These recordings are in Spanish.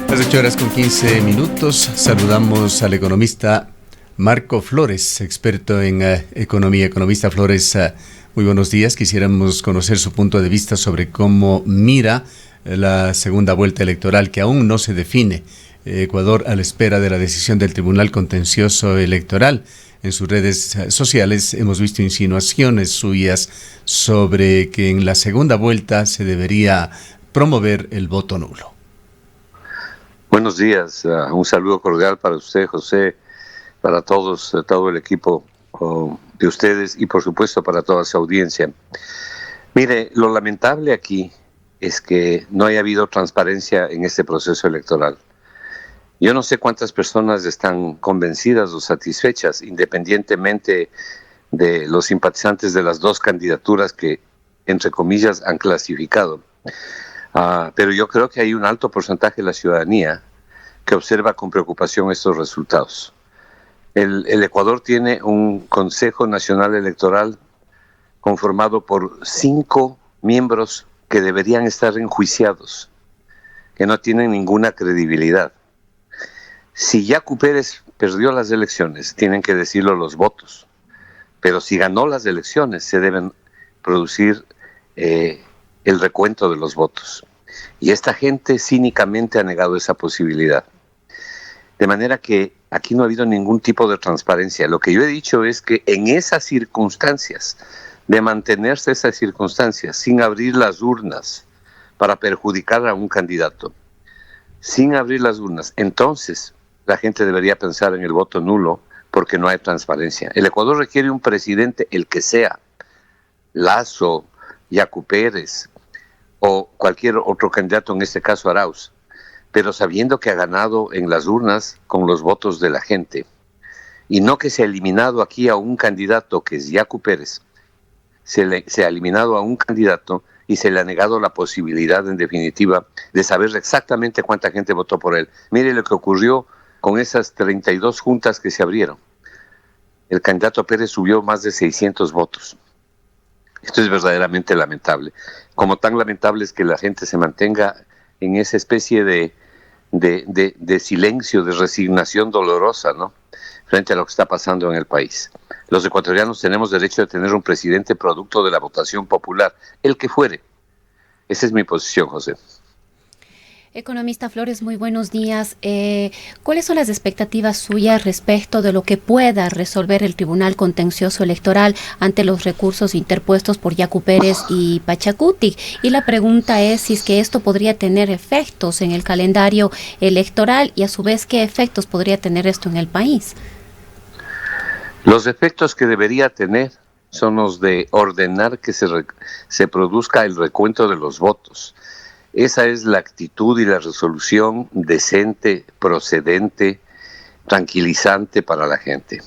Las 8:15. Saludamos al economista Marco Flores, experto en economía. Economista Flores, muy buenos días. Quisiéramos conocer su punto de vista sobre cómo mira la segunda vuelta electoral, que aún no se define. Ecuador a la espera de la decisión del Tribunal Contencioso Electoral. En sus redes sociales hemos visto insinuaciones suyas sobre que en la segunda vuelta se debería promover el voto nulo. Buenos días, un saludo cordial para usted, José, para todos, todo el equipo de ustedes y por supuesto para toda su audiencia. Mire, lo lamentable aquí es que no haya habido transparencia en este proceso electoral. Yo no sé cuántas personas están convencidas o satisfechas, independientemente de los simpatizantes de las dos candidaturas que, entre comillas, han clasificado. Pero yo creo que hay un alto porcentaje de la ciudadanía que observa con preocupación estos resultados. El Ecuador tiene un Consejo Nacional Electoral conformado por 5 miembros que deberían estar enjuiciados, que no tienen ninguna credibilidad. Si Yacu Pérez perdió las elecciones, tienen que decirlo los votos, pero si ganó las elecciones, se deben producir el recuento de los votos. Y esta gente cínicamente ha negado esa posibilidad. De manera que aquí no ha habido ningún tipo de transparencia. Lo que yo he dicho es que en esas circunstancias, de mantenerse esas circunstancias, sin abrir las urnas para perjudicar a un candidato, sin abrir las urnas, entonces la gente debería pensar en el voto nulo porque no hay transparencia. El Ecuador requiere un presidente, el que sea, Lasso, Yacu Pérez o cualquier otro candidato, en este caso Arauz, pero sabiendo que ha ganado en las urnas con los votos de la gente, y no que se ha eliminado aquí a un candidato que es Yacu Pérez, se ha eliminado a un candidato y se le ha negado la posibilidad, en definitiva, de saber exactamente cuánta gente votó por él. Mire lo que ocurrió con esas 32 juntas que se abrieron. El candidato Pérez subió más de 600 votos. Esto es verdaderamente lamentable. Como tan lamentable es que la gente se mantenga en esa especie de silencio, de resignación dolorosa, ¿no?, frente a lo que está pasando en el país. Los ecuatorianos tenemos derecho de tener un presidente producto de la votación popular, el que fuere. Esa es mi posición, José. Economista Flores, muy buenos días. ¿Cuáles son las expectativas suyas respecto de lo que pueda resolver el Tribunal Contencioso Electoral ante los recursos interpuestos por Yacu Pérez y Pachacuti? Y la pregunta es si es que esto podría tener efectos en el calendario electoral y a su vez qué efectos podría tener esto en el país. Los efectos que debería tener son los de ordenar que se produzca el recuento de los votos. Esa es la actitud y la resolución decente, procedente, tranquilizante para la gente.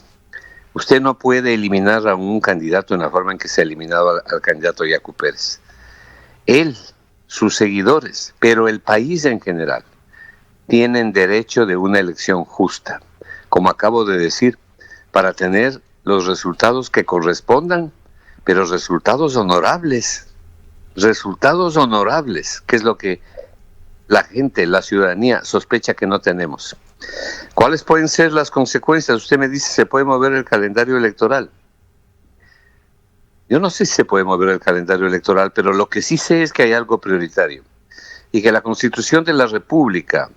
Usted no puede eliminar a un candidato en la forma en que se ha eliminado al candidato Yacu Pérez. Él, sus seguidores, pero el país en general, tienen derecho de una elección justa, como acabo de decir, para tener los resultados que correspondan, pero resultados honorables. Resultados honorables, que es lo que la gente, la ciudadanía, sospecha que no tenemos. ¿Cuáles pueden ser las consecuencias? Usted me dice, ¿se puede mover el calendario electoral? Yo no sé si se puede mover el calendario electoral, pero lo que sí sé es que hay algo prioritario. Y que la Constitución de la República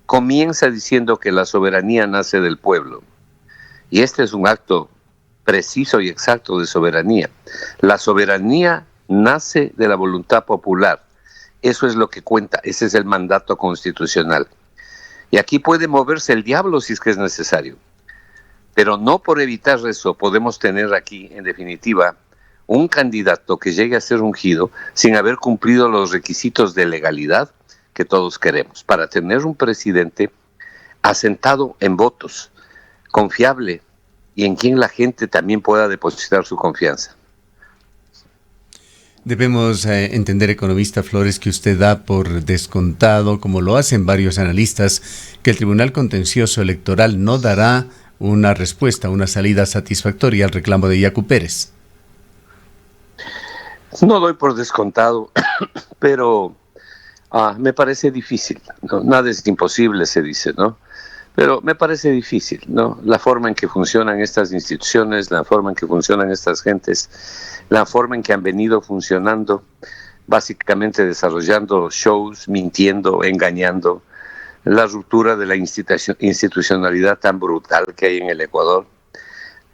comienza diciendo que la soberanía nace del pueblo. Y este es un acto preciso y exacto de soberanía. La soberanía nace de la voluntad popular. Eso es lo que cuenta, ese es el mandato constitucional. Y aquí puede moverse el diablo si es que es necesario. Pero no por evitar eso podemos tener aquí, en definitiva, un candidato que llegue a ser ungido sin haber cumplido los requisitos de legalidad que todos queremos, para tener un presidente asentado en votos, confiable y en quien la gente también pueda depositar su confianza. Debemos entender, economista Flores, que usted da por descontado, como lo hacen varios analistas, que el Tribunal Contencioso Electoral no dará una respuesta, una salida satisfactoria al reclamo de Yacu Pérez. No doy por descontado, pero Me parece difícil, ¿no? Nada es imposible, se dice, ¿no? Pero me parece difícil, ¿no? La forma en que funcionan estas instituciones, la forma en que funcionan estas gentes, la forma en que han venido funcionando, básicamente desarrollando shows, mintiendo, engañando, la ruptura de la institucionalidad tan brutal que hay en el Ecuador.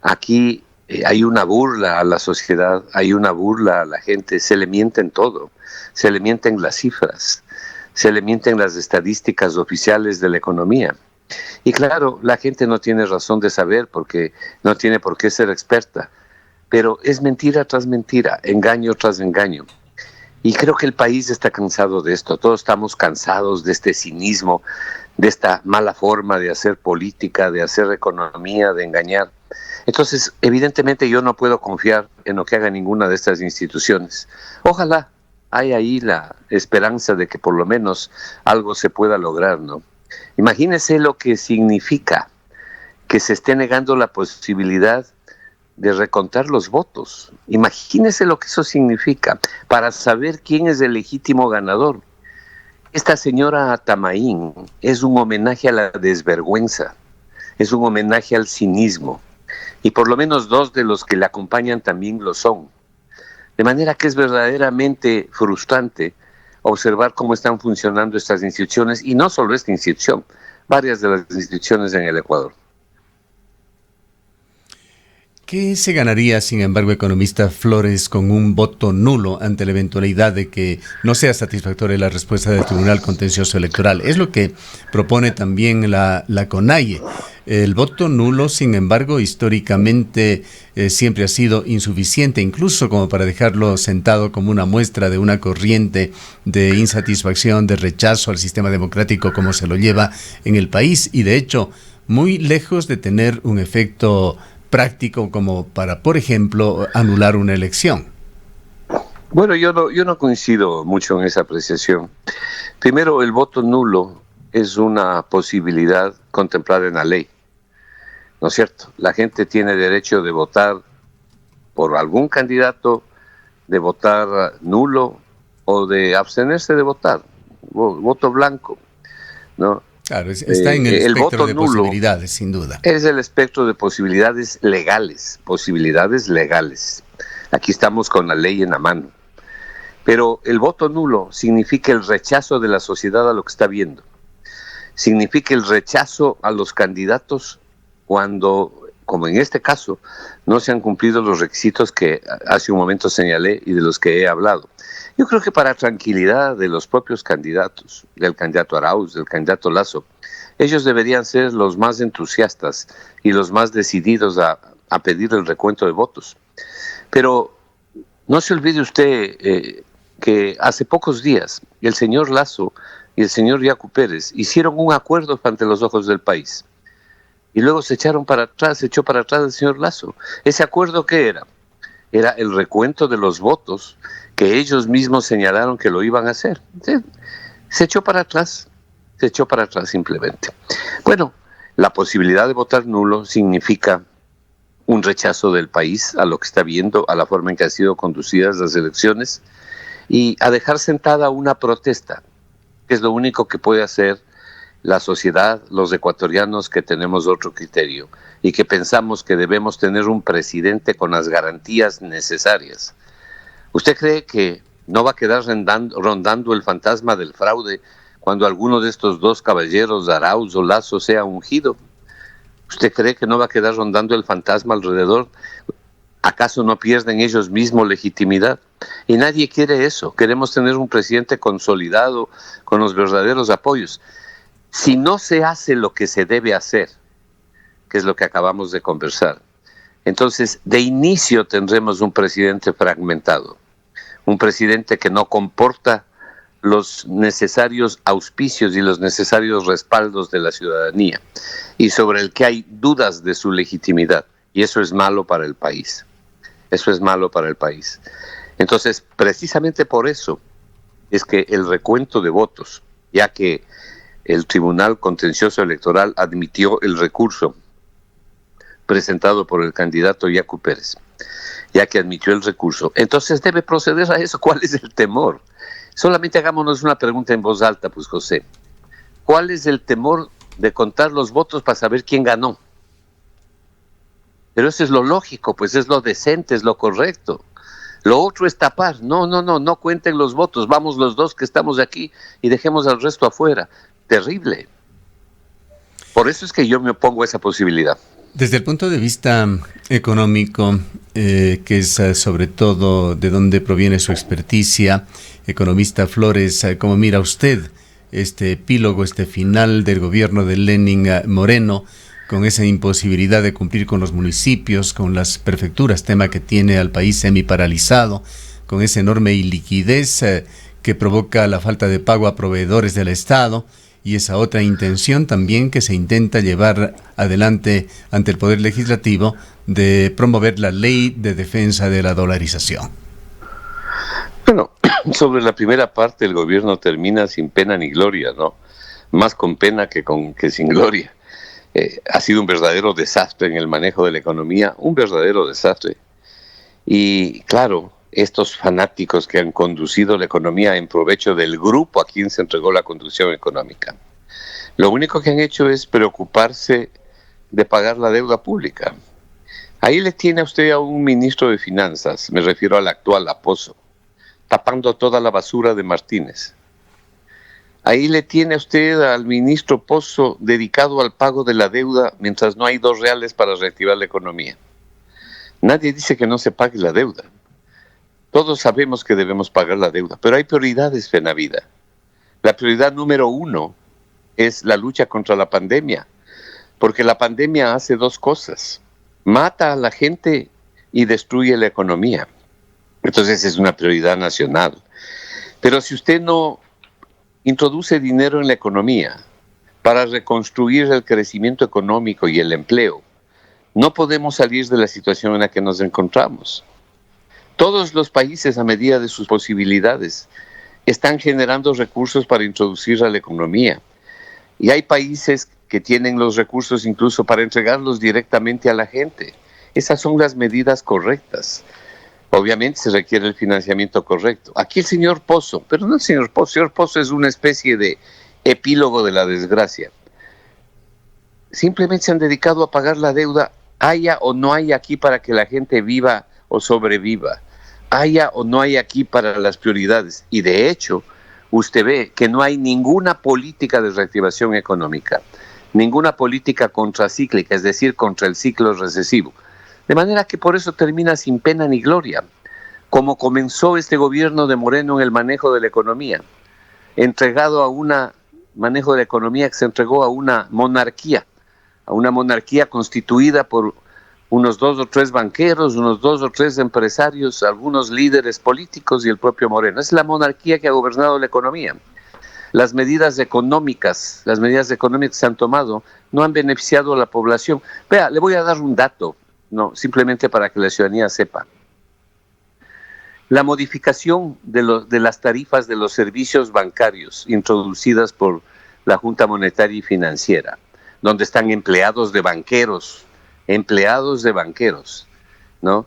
Aquí hay una burla a la sociedad, hay una burla a la gente, se le mienten todo, se le mienten las cifras, se le mienten las estadísticas oficiales de la economía. Y claro, la gente no tiene razón de saber porque no tiene por qué ser experta, pero es mentira tras mentira, engaño tras engaño. Y creo que el país está cansado de esto, todos estamos cansados de este cinismo, de esta mala forma de hacer política, de hacer economía, de engañar. Entonces, evidentemente yo no puedo confiar en lo que haga ninguna de estas instituciones. Ojalá haya ahí la esperanza de que por lo menos algo se pueda lograr, ¿no? Imagínese lo que significa que se esté negando la posibilidad de recontar los votos. Imagínese lo que eso significa para saber quién es el legítimo ganador. Esta señora Atamaín es un homenaje a la desvergüenza, es un homenaje al cinismo, y por lo menos dos de los que la acompañan también lo son. De manera que es verdaderamente frustrante observar cómo están funcionando estas instituciones, y no solo esta institución, varias de las instituciones en el Ecuador. ¿Qué se ganaría, sin embargo, economista Flores, con un voto nulo ante la eventualidad de que no sea satisfactoria la respuesta del Tribunal Contencioso Electoral? Es lo que propone también la CONAIE. El voto nulo, sin embargo, históricamente siempre ha sido insuficiente, incluso como para dejarlo sentado como una muestra de una corriente de insatisfacción, de rechazo al sistema democrático como se lo lleva en el país, y de hecho, muy lejos de tener un efecto práctico como para, por ejemplo, anular una elección. Bueno, yo no coincido mucho en esa apreciación. Primero, el voto nulo es una posibilidad contemplada en la ley, ¿no es cierto? La gente tiene derecho de votar por algún candidato, de votar nulo o de abstenerse de votar, voto blanco, ¿no? Claro, está en el espectro de posibilidades, sin duda. Es el espectro de posibilidades legales, Aquí estamos con la ley en la mano. Pero el voto nulo significa el rechazo de la sociedad a lo que está viendo. Significa el rechazo a los candidatos cuando, como en este caso, no se han cumplido los requisitos que hace un momento señalé y de los que he hablado. Yo creo que para tranquilidad de los propios candidatos, del candidato Arauz, del candidato Lasso, ellos deberían ser los más entusiastas y los más decididos a pedir el recuento de votos. Pero no se olvide usted que hace pocos días el señor Lasso y el señor Yacu Pérez hicieron un acuerdo ante los ojos del país. Y luego se echó para atrás el señor Lasso. ¿Ese acuerdo qué era? Era el recuento de los votos que ellos mismos señalaron que lo iban a hacer. Se echó para atrás simplemente. Bueno, la posibilidad de votar nulo significa un rechazo del país a lo que está viendo, a la forma en que han sido conducidas las elecciones, y a dejar sentada una protesta, que es lo único que puede hacer la sociedad, los ecuatorianos que tenemos otro criterio y que pensamos que debemos tener un presidente con las garantías necesarias. ¿Usted cree que no va a quedar rondando el fantasma del fraude cuando alguno de estos dos caballeros, Arauz o Lasso, sea ungido? ¿Usted cree que no va a quedar rondando el fantasma alrededor? ¿Acaso no pierden ellos mismos legitimidad? Y nadie quiere eso. Queremos tener un presidente consolidado con los verdaderos apoyos. Si no se hace lo que se debe hacer, que es lo que acabamos de conversar, entonces de inicio tendremos un presidente fragmentado, un presidente que no comporta los necesarios auspicios y los necesarios respaldos de la ciudadanía, y sobre el que hay dudas de su legitimidad, y eso es malo para el país. Eso es malo para el país. Entonces, precisamente por eso es que el recuento de votos, ya que el Tribunal Contencioso Electoral admitió el recurso presentado por el candidato Yacu Pérez, ya que admitió el recurso, entonces debe proceder a eso. ¿Cuál es el temor? Solamente hagámonos una pregunta en voz alta, pues José. ¿Cuál es el temor de contar los votos para saber quién ganó? Pero eso es lo lógico, pues es lo decente, es lo correcto. Lo otro es tapar. No cuenten los votos. Vamos los dos que estamos aquí y dejemos al resto afuera. Terrible. Por eso es que yo me opongo a esa posibilidad. Desde el punto de vista económico, que es sobre todo de donde proviene su experticia, economista Flores, ¿cómo mira usted este epílogo, este final del gobierno de Lenin Moreno, con esa imposibilidad de cumplir con los municipios, con las prefecturas, tema que tiene al país semiparalizado, con esa enorme iliquidez que provoca la falta de pago a proveedores del Estado, y esa otra intención también que se intenta llevar adelante ante el Poder Legislativo de promover la ley de defensa de la dolarización? Bueno, sobre la primera parte, el gobierno termina sin pena ni gloria, ¿no? Más con pena que sin gloria. Ha sido un verdadero desastre en el manejo de la economía, un verdadero desastre. Y claro, estos fanáticos que han conducido la economía en provecho del grupo a quien se entregó la conducción económica, lo único que han hecho es preocuparse de pagar la deuda pública. Ahí le tiene a usted a un ministro de Finanzas, me refiero al actual, a Pozo, tapando toda la basura de Martínez. Ahí le tiene a usted al ministro Pozo dedicado al pago de la deuda mientras no hay 2 reales para reactivar la economía. Nadie dice que no se pague la deuda. Todos sabemos que debemos pagar la deuda, pero hay prioridades en la vida. La prioridad número 1 es la lucha contra la pandemia, porque la pandemia hace 2 cosas. Mata a la gente y destruye la economía. Entonces es una prioridad nacional. Pero si usted no introduce dinero en la economía para reconstruir el crecimiento económico y el empleo, no podemos salir de la situación en la que nos encontramos. Todos los países, a medida de sus posibilidades, están generando recursos para introducir a la economía. Y hay países que tienen los recursos incluso para entregarlos directamente a la gente. Esas son las medidas correctas. Obviamente se requiere el financiamiento correcto. Aquí el señor Pozo, pero no el señor Pozo es una especie de epílogo de la desgracia. Simplemente se han dedicado a pagar la deuda, haya o no haya aquí para que la gente viva o sobreviva, haya o no hay aquí para las prioridades. Y de hecho, usted ve que no hay ninguna política de reactivación económica, ninguna política contracíclica, es decir, contra el ciclo recesivo. De manera que por eso termina sin pena ni gloria, como comenzó este gobierno de Moreno en el manejo de la economía, entregado a un manejo de la economía que se entregó a una monarquía constituida por unos 2 o 3 banqueros, unos 2 o 3 empresarios, algunos líderes políticos y el propio Moreno. Es la monarquía que ha gobernado la economía. Las medidas económicas que se han tomado no han beneficiado a la población. Vea, le voy a dar un dato, no, simplemente para que la ciudadanía sepa. La modificación de las tarifas de los servicios bancarios introducidas por la Junta Monetaria y Financiera, donde están empleados de banqueros, ¿no?,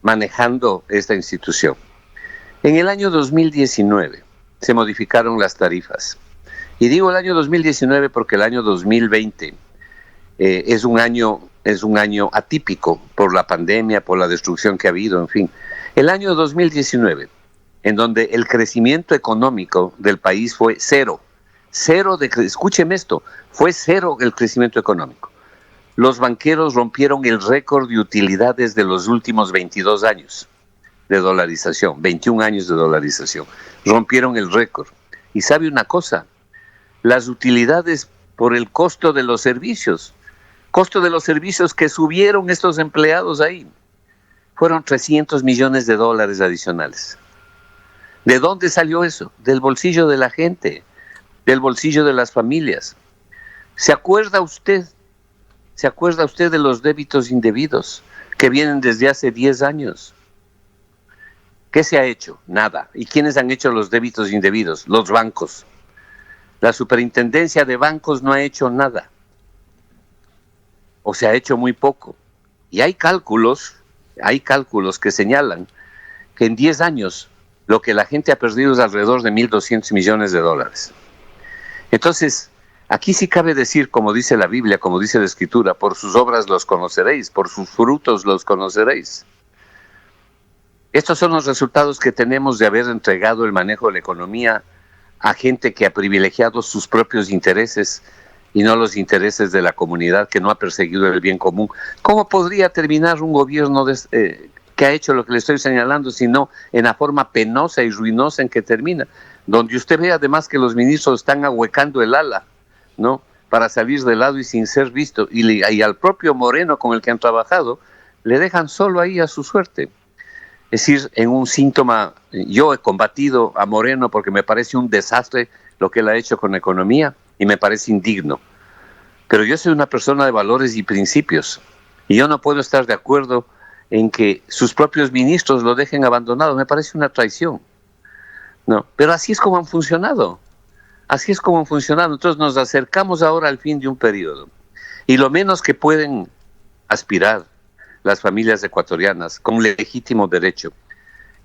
manejando esta institución. En el año 2019 se modificaron las tarifas. Y digo el año 2019 porque el año 2020 es un año atípico por la pandemia, por la destrucción que ha habido, en fin. El año 2019, en donde el crecimiento económico del país fue cero. Escúcheme esto, fue cero el crecimiento económico. Los banqueros rompieron el récord de utilidades de los últimos 22 años de dolarización, 21 años de dolarización. Rompieron el récord. Y sabe una cosa, las utilidades por el costo de los servicios que subieron estos empleados ahí, fueron $300 millones adicionales. ¿De dónde salió eso? Del bolsillo de la gente, del bolsillo de las familias. ¿Se acuerda usted de los débitos indebidos que vienen desde hace 10 años? ¿Qué se ha hecho? Nada. ¿Y quiénes han hecho los débitos indebidos? Los bancos. La superintendencia de bancos no ha hecho nada. O se ha hecho muy poco. Y hay cálculos que señalan que en 10 años lo que la gente ha perdido es alrededor de 1.200 millones de dólares. Entonces, aquí sí cabe decir, como dice la Biblia, como dice la Escritura, por sus obras los conoceréis, por sus frutos los conoceréis. Estos son los resultados que tenemos de haber entregado el manejo de la economía a gente que ha privilegiado sus propios intereses y no los intereses de la comunidad, que no ha perseguido el bien común. ¿Cómo podría terminar un gobierno que ha hecho lo que le estoy señalando, sino en la forma penosa y ruinosa en que termina? Donde usted ve además que los ministros están ahuecando el ala, ¿no?, para salir del lado y sin ser visto, y al propio Moreno con el que han trabajado, le dejan solo ahí a su suerte. Es decir, en un síntoma, yo he combatido a Moreno porque me parece un desastre lo que él ha hecho con la economía y me parece indigno. Pero yo soy una persona de valores y principios y yo no puedo estar de acuerdo en que sus propios ministros lo dejen abandonado. Me parece una traición. No, pero así es como han funcionado. Así es como han funcionado. Entonces nos acercamos ahora al fin de un periodo y lo menos que pueden aspirar las familias ecuatorianas con legítimo derecho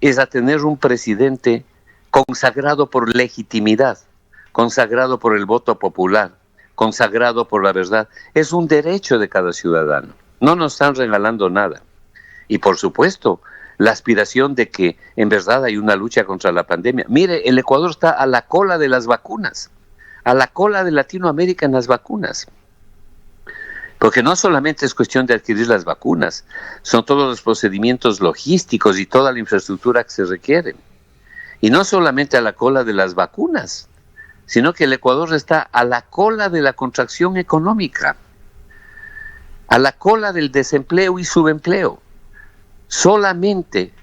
es a tener un presidente consagrado por legitimidad, consagrado por el voto popular, consagrado por la verdad. Es un derecho de cada ciudadano. No nos están regalando nada. Y por supuesto, la aspiración de que en verdad hay una lucha contra la pandemia. Mire, el Ecuador está a la cola de las vacunas, a la cola de Latinoamérica en las vacunas. Porque no solamente es cuestión de adquirir las vacunas, son todos los procedimientos logísticos y toda la infraestructura que se requiere. Y no solamente a la cola de las vacunas, sino que el Ecuador está a la cola de la contracción económica, a la cola del desempleo y subempleo. Solamente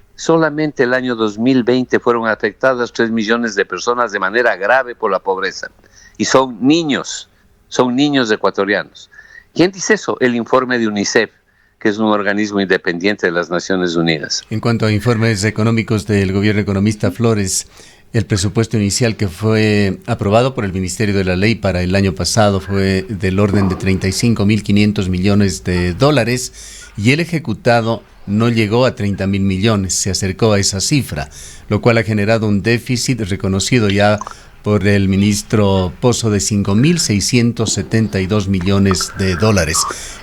el año 2020 fueron afectadas 3 millones de personas de manera grave por la pobreza. Y son niños ecuatorianos. ¿Quién dice eso? El informe de UNICEF, que es un organismo independiente de las Naciones Unidas. En cuanto a informes económicos del gobierno economista Flores, el presupuesto inicial que fue aprobado por el Ministerio de la Ley para el año pasado fue del orden de 35.500 millones de dólares y el ejecutado no llegó a 30.000 millones, se acercó a esa cifra, lo cual ha generado un déficit reconocido ya por el ministro Pozo de 5.672 millones de dólares.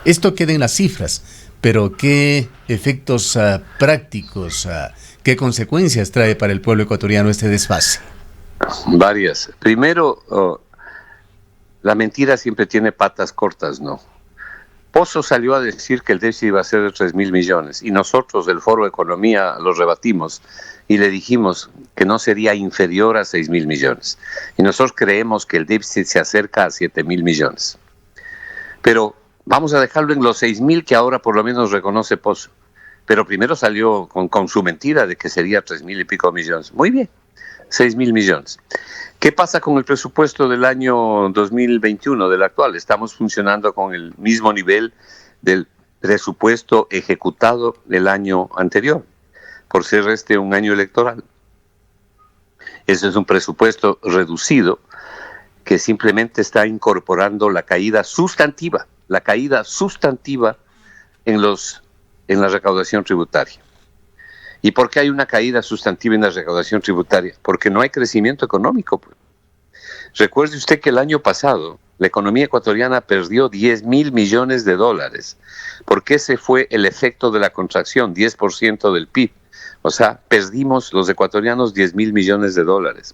Esto queda en las cifras, pero ¿qué efectos prácticos, qué consecuencias trae para el pueblo ecuatoriano este desfase? Varias. Primero, la mentira siempre tiene patas cortas, ¿no? Pozo salió a decir que el déficit iba a ser de 3.000 millones y nosotros del Foro de Economía lo rebatimos y le dijimos que no sería inferior a 6.000 millones. Y nosotros creemos que el déficit se acerca a 7.000 millones. Pero vamos a dejarlo en los 6.000 que ahora por lo menos reconoce Pozo. Pero primero salió con su mentira de que sería 3.000 y pico millones. Muy bien, 6.000 millones. ¿Qué pasa con el presupuesto del año 2021, del actual? Estamos funcionando con el mismo nivel del presupuesto ejecutado del año anterior, por ser un año electoral. Ese es un presupuesto reducido que simplemente está incorporando la caída sustantiva en la recaudación tributaria. ¿Y por qué hay una caída sustantiva en la recaudación tributaria? Porque no hay crecimiento económico. Recuerde usted que el año pasado la economía ecuatoriana perdió 10.000 millones de dólares, porque ese fue el efecto de la contracción, 10% del PIB. O sea, perdimos los ecuatorianos 10.000 millones de dólares.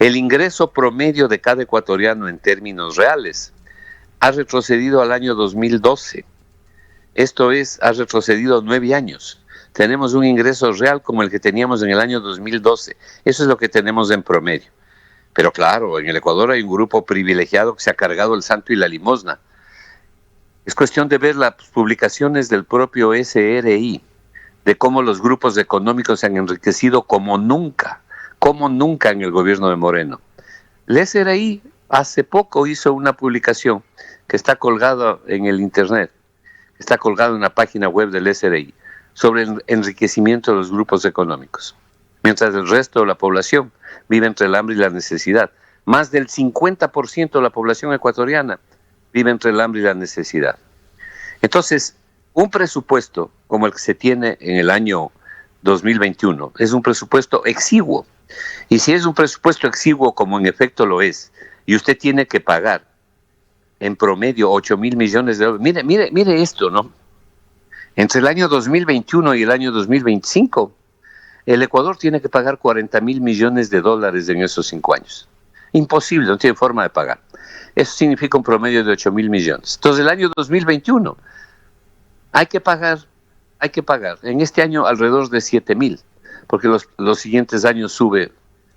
El ingreso promedio de cada ecuatoriano en términos reales ha retrocedido al año 2012. Esto es, ha retrocedido 9 años. Tenemos un ingreso real como el que teníamos en el año 2012. Eso es lo que tenemos en promedio. Pero claro, en el Ecuador hay un grupo privilegiado que se ha cargado el santo y la limosna. Es cuestión de ver las publicaciones del propio SRI, de cómo los grupos económicos se han enriquecido como nunca en el gobierno de Moreno. El SRI hace poco hizo una publicación que está colgada en el internet, está colgada en la página web del SRI, sobre el enriquecimiento de los grupos económicos, mientras el resto de la población vive entre el hambre y la necesidad. Más del 50% de la población ecuatoriana vive entre el hambre y la necesidad. Entonces, un presupuesto como el que se tiene en el año 2021. Es un presupuesto exiguo. Y si es un presupuesto exiguo, como en efecto lo es, y usted tiene que pagar en promedio 8,000 millones de dólares. Mire esto, ¿no? Entre el año 2021 y el año 2025, el Ecuador tiene que pagar 40,000 millones de dólares en esos 5 años. Imposible, no tiene forma de pagar. Eso significa un promedio de 8,000 millones. Entonces, el año 2021 hay que pagar. En este año alrededor de 7,000, porque los siguientes años sube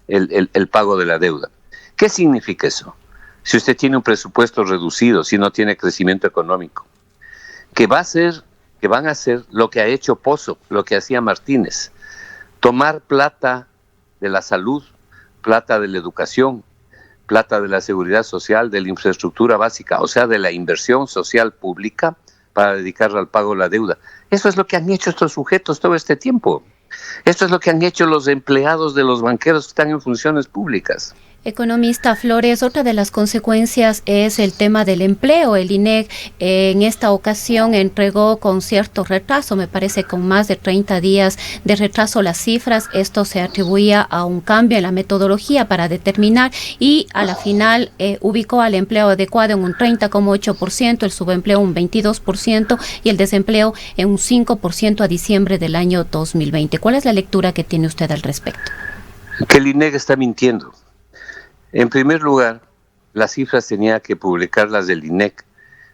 el pago de la deuda. ¿Qué significa eso? Si usted tiene un presupuesto reducido, si no tiene crecimiento económico, que van a hacer lo que ha hecho Pozo, lo que hacía Martínez, tomar plata de la salud, plata de la educación, plata de la seguridad social, de la infraestructura básica, o sea, de la inversión social pública, para dedicarla al pago de la deuda. Eso es lo que han hecho estos sujetos todo este tiempo. Esto es lo que han hecho los empleados de los banqueros que están en funciones públicas. Economista Flores, otra de las consecuencias es el tema del empleo. El INEC en esta ocasión entregó con cierto retraso, me parece con más de 30 días de retraso las cifras. Esto se atribuía a un cambio en la metodología para determinar y a la final ubicó al empleo adecuado en un 30,8%, el subempleo un 22% y el desempleo en un 5% a diciembre del año 2020. ¿Cuál es la lectura que tiene usted al respecto? Que el INEC está mintiendo. En primer lugar, las cifras tenía que publicarlas del INEC,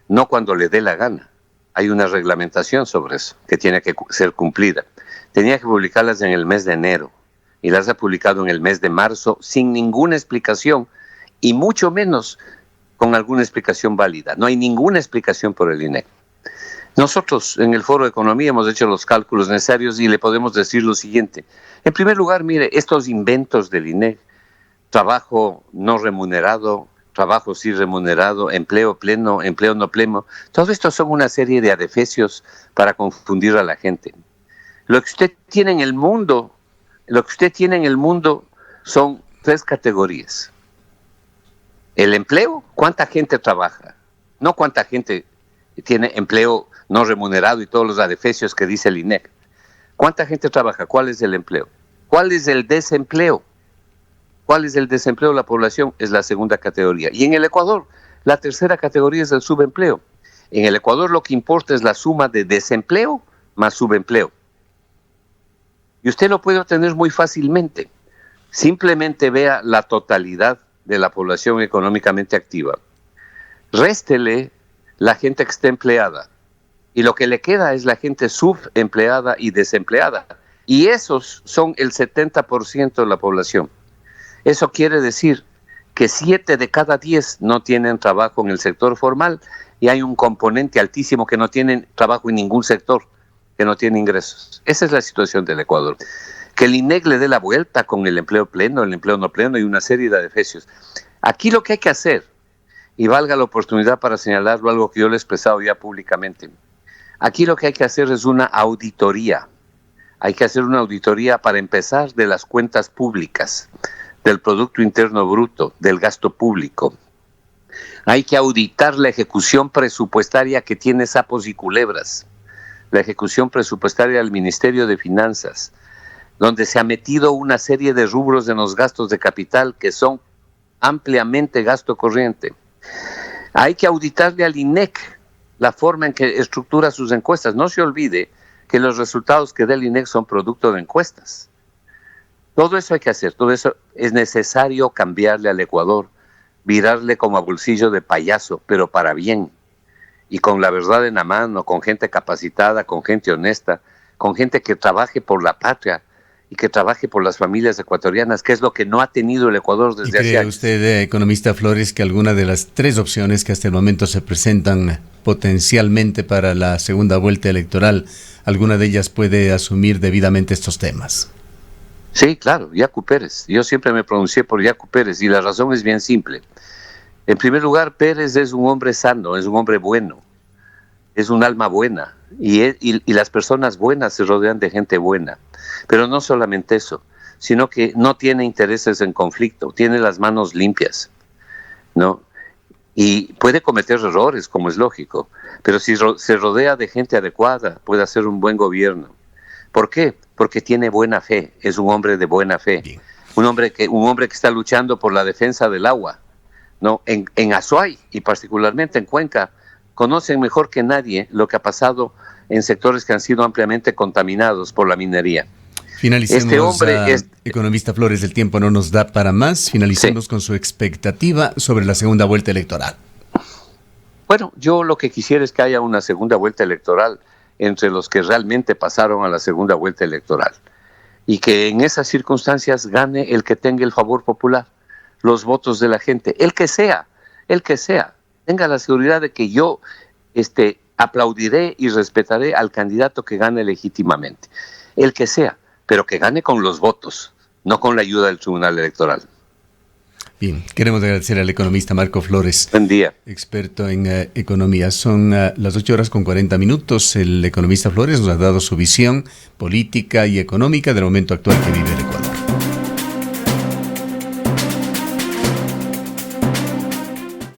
no cuando le dé la gana. Hay una reglamentación sobre eso, que tiene que ser cumplida. Tenía que publicarlas en el mes de enero, y las ha publicado en el mes de marzo sin ninguna explicación, y mucho menos con alguna explicación válida. No hay ninguna explicación por el INEC. Nosotros en el Foro de Economía hemos hecho los cálculos necesarios y le podemos decir lo siguiente. En primer lugar, mire, estos inventos del INEC, trabajo no remunerado, trabajo sí remunerado, empleo pleno, empleo no pleno. Todo esto son una serie de adefesios para confundir a la gente. Lo que usted tiene en el mundo son 3 categorías. El empleo, ¿cuánta gente trabaja? No cuánta gente tiene empleo no remunerado y todos los adefesios que dice el INEC. ¿Cuánta gente trabaja? ¿Cuál es el empleo? ¿Cuál es el desempleo? ¿Cuál es el desempleo de la población? Es la segunda categoría. Y en el Ecuador, la tercera categoría es el subempleo. En el Ecuador lo que importa es la suma de desempleo más subempleo. Y usted lo puede obtener muy fácilmente. Simplemente vea la totalidad de la población económicamente activa. Réstele la gente que está empleada. Y lo que le queda es la gente subempleada y desempleada. Y esos son el 70% de la población. Eso quiere decir que 7 de cada 10 no tienen trabajo en el sector formal y hay un componente altísimo que no tienen trabajo en ningún sector, que no tiene ingresos. Esa es la situación del Ecuador. Que el INEC le dé la vuelta con el empleo pleno, el empleo no pleno y una serie de adefesios. Aquí lo que hay que hacer, y valga la oportunidad para señalarlo, algo que yo le he expresado ya públicamente, aquí lo que hay que hacer es una auditoría. Hay que hacer una auditoría para empezar de las cuentas públicas, del Producto Interno Bruto, del gasto público. Hay que auditar la ejecución presupuestaria que tiene sapos y culebras, la ejecución presupuestaria del Ministerio de Finanzas, donde se ha metido una serie de rubros en los gastos de capital que son ampliamente gasto corriente. Hay que auditarle al INEC la forma en que estructura sus encuestas. No se olvide que los resultados que da el INEC son producto de encuestas. Todo eso hay que hacer, todo eso es necesario cambiarle al Ecuador, virarle como a bolsillo de payaso, pero para bien, y con la verdad en la mano, con gente capacitada, con gente honesta, con gente que trabaje por la patria y que trabaje por las familias ecuatorianas, que es lo que no ha tenido el Ecuador desde hace años. ¿Cree usted, economista Flores, que alguna de las 3 opciones que hasta el momento se presentan potencialmente para la segunda vuelta electoral, alguna de ellas puede asumir debidamente estos temas? Sí, claro, Yacu Pérez. Yo siempre me pronuncié por Yacu Pérez y la razón es bien simple. En primer lugar, Pérez es un hombre sano, es un hombre bueno, es un alma buena y las personas buenas se rodean de gente buena. Pero no solamente eso, sino que no tiene intereses en conflicto, tiene las manos limpias, ¿no? Y puede cometer errores, como es lógico, pero si se rodea de gente adecuada, puede hacer un buen gobierno. ¿Por qué? Porque tiene buena fe, es un hombre de buena fe. Bien. Un hombre que está luchando por la defensa del agua, ¿no? En Azuay y particularmente en Cuenca, conocen mejor que nadie lo que ha pasado en sectores que han sido ampliamente contaminados por la minería. Finalicemos, economista Flores, el tiempo no nos da para más. Finalicemos con su expectativa sobre la segunda vuelta electoral. Bueno, yo lo que quisiera es que haya una segunda vuelta electoral entre los que realmente pasaron a la segunda vuelta electoral y que en esas circunstancias gane el que tenga el favor popular, los votos de la gente, el que sea, tenga la seguridad de que yo aplaudiré y respetaré al candidato que gane legítimamente, el que sea, pero que gane con los votos, no con la ayuda del Tribunal Electoral. Bien, queremos agradecer al economista Marco Flores. Buen día. Experto en economía. Son las 8:40. El economista Flores nos ha dado su visión política y económica del momento actual que vive el Ecuador.